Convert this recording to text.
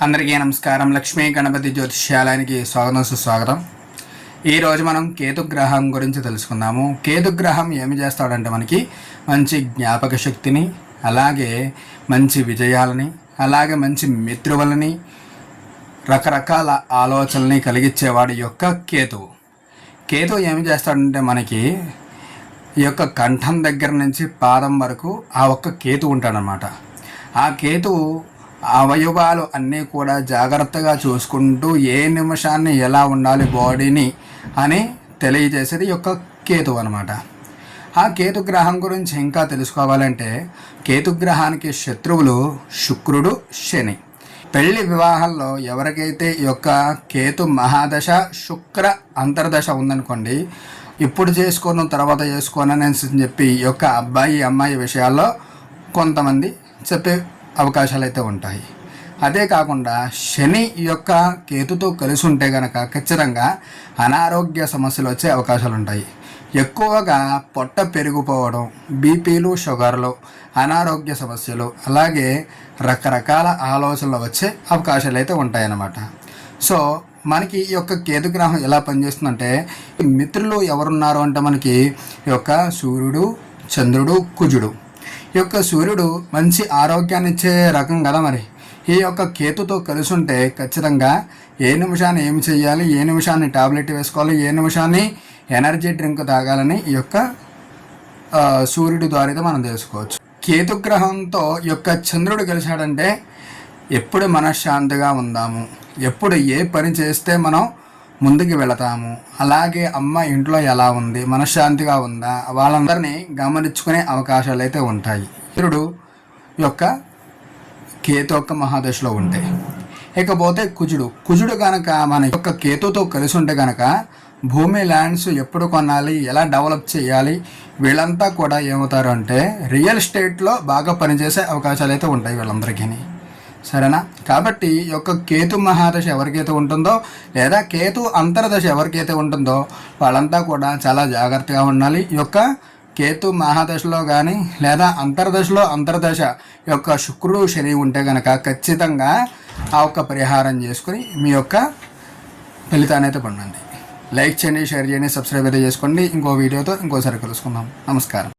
అందరికీ నమస్కారం. లక్ష్మీ గణపతి జ్యోతిష్యాలయానికి స్వాగతం సుస్వాగతం. ఈరోజు మనం కేతుగ్రహం గురించి తెలుసుకుందాము. కేతుగ్రహం ఏమి చేస్తాడంటే మనకి మంచి జ్ఞాపక శక్తిని, అలాగే మంచి విజయాలని, అలాగే మంచి మిత్రువులని, రకరకాల ఆలోచనల్ని కలిగించేవాడు యొక్క కేతువు. కేతువు ఏమి చేస్తాడంటే మనకి ఈ యొక్క కంఠం దగ్గర నుంచి పాదం వరకు ఆ ఒక్క కేతువు ఉంటాడనమాట. ఆ కేతువు అవయవాలు అన్నీ కూడా జాగ్రత్తగా చూసుకుంటూ ఏ నిమిషాన్ని ఎలా ఉండాలి బాడీని అని తెలియజేసేది యొక్క కేతు అనమాట. ఆ కేతుగ్రహం గురించి ఇంకా తెలుసుకోవాలంటే కేతుగ్రహానికి శత్రువులు శుక్రుడు, శని. పెళ్లి వివాహాల్లో ఎవరికైతే ఈ యొక్క కేతు మహాదశ, శుక్ర అంతర్దశ ఉందనుకోండి, ఇప్పుడు చేసుకోను తర్వాత చేసుకోను అని చెప్పి ఈ యొక్క అబ్బాయి అమ్మాయి విషయాల్లో కొంతమంది చెప్పే అవకాశాలు అయితే ఉంటాయి. అదే కాకుండా శని యొక్క కేతుతో కలిసి ఉంటే కనుక ఖచ్చితంగా అనారోగ్య సమస్యలు వచ్చే అవకాశాలు ఉంటాయి. ఎక్కువగా పొట్ట పెరిగిపోవడం, బీపీలు, షుగర్లు, అనారోగ్య సమస్యలు, అలాగే రకరకాల ఆలోచనలు వచ్చే అవకాశాలు అయితే ఉంటాయన్నమాట. సో మనకి ఈ యొక్క కేతుగ్రహం ఎలా పనిచేస్తుందంటే, మిత్రులు ఎవరున్నారు అంటే మనకి ఈ యొక్క సూర్యుడు, చంద్రుడు, కుజుడు. ఈ యొక్క సూర్యుడు మంచి ఆరోగ్యాన్ని ఇచ్చే రకం కదా. మరి ఈ యొక్క కేతుతో కలిసి ఉంటే ఖచ్చితంగా ఏ నిమిషాన్ని ఏమి చేయాలి, ఏ నిమిషాన్ని టాబ్లెట్ వేసుకోవాలి, ఏ నిమిషాన్ని ఎనర్జీ డ్రింక్ తాగాలని ఈ యొక్క సూర్యుడి ద్వారా మనం తెలుసుకోవచ్చు. కేతుగ్రహంతో ఈ యొక్క చంద్రుడు కలిశాడంటే ఎప్పుడు మనశ్శాంతిగా ఉందాము, ఎప్పుడు ఏ పని చేస్తే మనం ముందుకు వెళతాము, అలాగే అమ్మ ఇంట్లో ఎలా ఉంది, మనశ్శాంతిగా ఉందా, వాళ్ళందరినీ గమనించుకునే అవకాశాలు అయితే ఉంటాయి సూర్యుడు యొక్క కేతు యొక్క మహాదశలో ఉంటే. ఇకపోతే కుజుడు కనుక మన యొక్క కేతుతో కలిసి ఉంటే కనుక భూమి, ల్యాండ్స్ ఎప్పుడు కొనాలి, ఎలా డెవలప్ చేయాలి, వీళ్ళంతా కూడా ఏమవుతారు అంటే రియల్ ఎస్టేట్లో బాగా పనిచేసే అవకాశాలు అయితే ఉంటాయి వీళ్ళందరికీ. సరేనా? కాబట్టి ఈ యొక్క కేతు మహాదశ ఎవరికైతే ఉంటుందో, లేదా కేతు అంతర్దశ ఎవరికైతే ఉంటుందో వాళ్ళంతా కూడా చాలా జాగ్రత్తగా ఉండాలి. ఈ యొక్క కేతు మహాదశలో కానీ లేదా అంతర్దశ యొక్క శుక్రుడు, శని ఉంటే కనుక ఖచ్చితంగా ఆ ఒక్క పరిహారం చేసుకుని మీ యొక్క ఫలితాన్ని అయితే పొందండి. లైక్ చేయండి, షేర్ చేయండి, సబ్స్క్రైబ్ అయితే చేసుకోండి. ఇంకో వీడియోతో ఇంకోసారి కలుసుకుందాం. నమస్కారం.